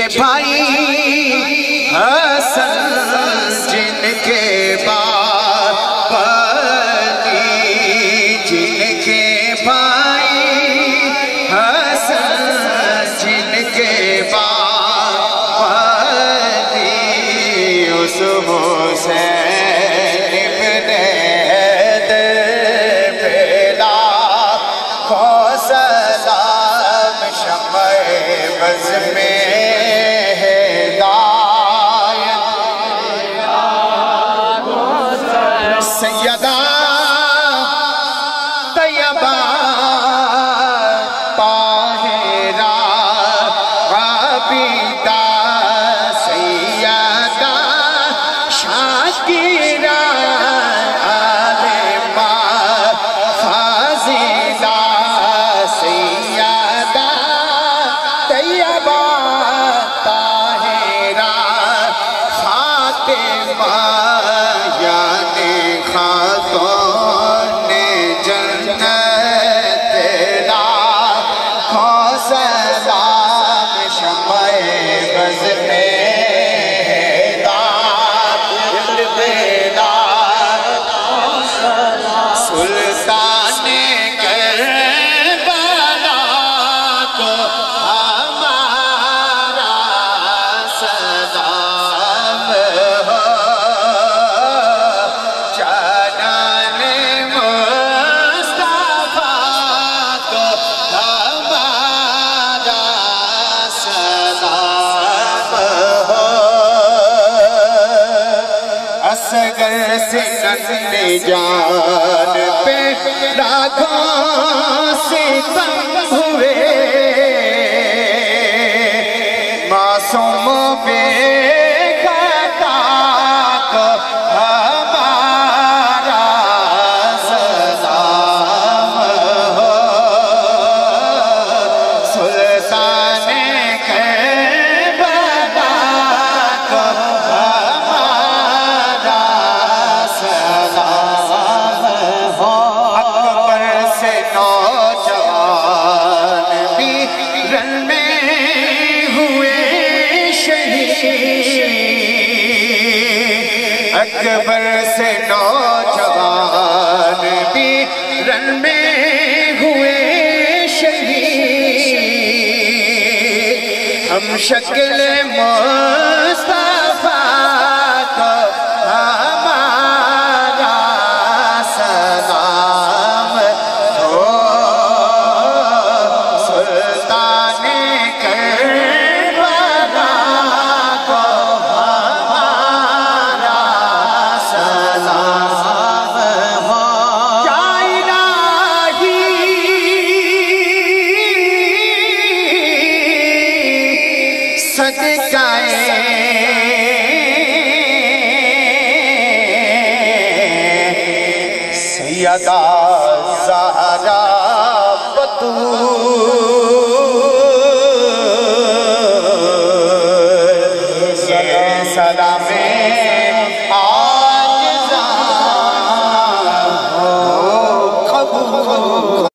کے بھائی حسن جن کے باپ علی، جن کے بھائی حسن جن کے باپ علی، اس حسین ابن حیدر پھیلا کو سلام شمع بز میں سیدہ طیبہ طاہرہ عابدہ سیدہ شاکرہ عالمہ فاضلہ سیدہ طیبہ طاہرہ فاطمہ یعنی خاتون جنت لا کو سلام شمع بز میں سلطان کربلا کو ہمارا سلام ہو، جانان مصطفیٰ کو ہمارا سلام ہو، اصغر سے ننھے جان پہ لاکھوں ستم ہوئے، معصوم بے خطا کو ہمارا سلام ہو، سلطان کربلا کو ہمارا سلام ہو، اکبر سے نوجوان بھی رن میں ہوئے شہید، اکبر سے نوجوان بھی رن میں ہوئے شہید، ہم شکل مصطفیٰ کو ہمارا سلام ہو، سلطان کربلا کو ہمارا سلام ہو، یا الہی صدقہ سیدہ زہرا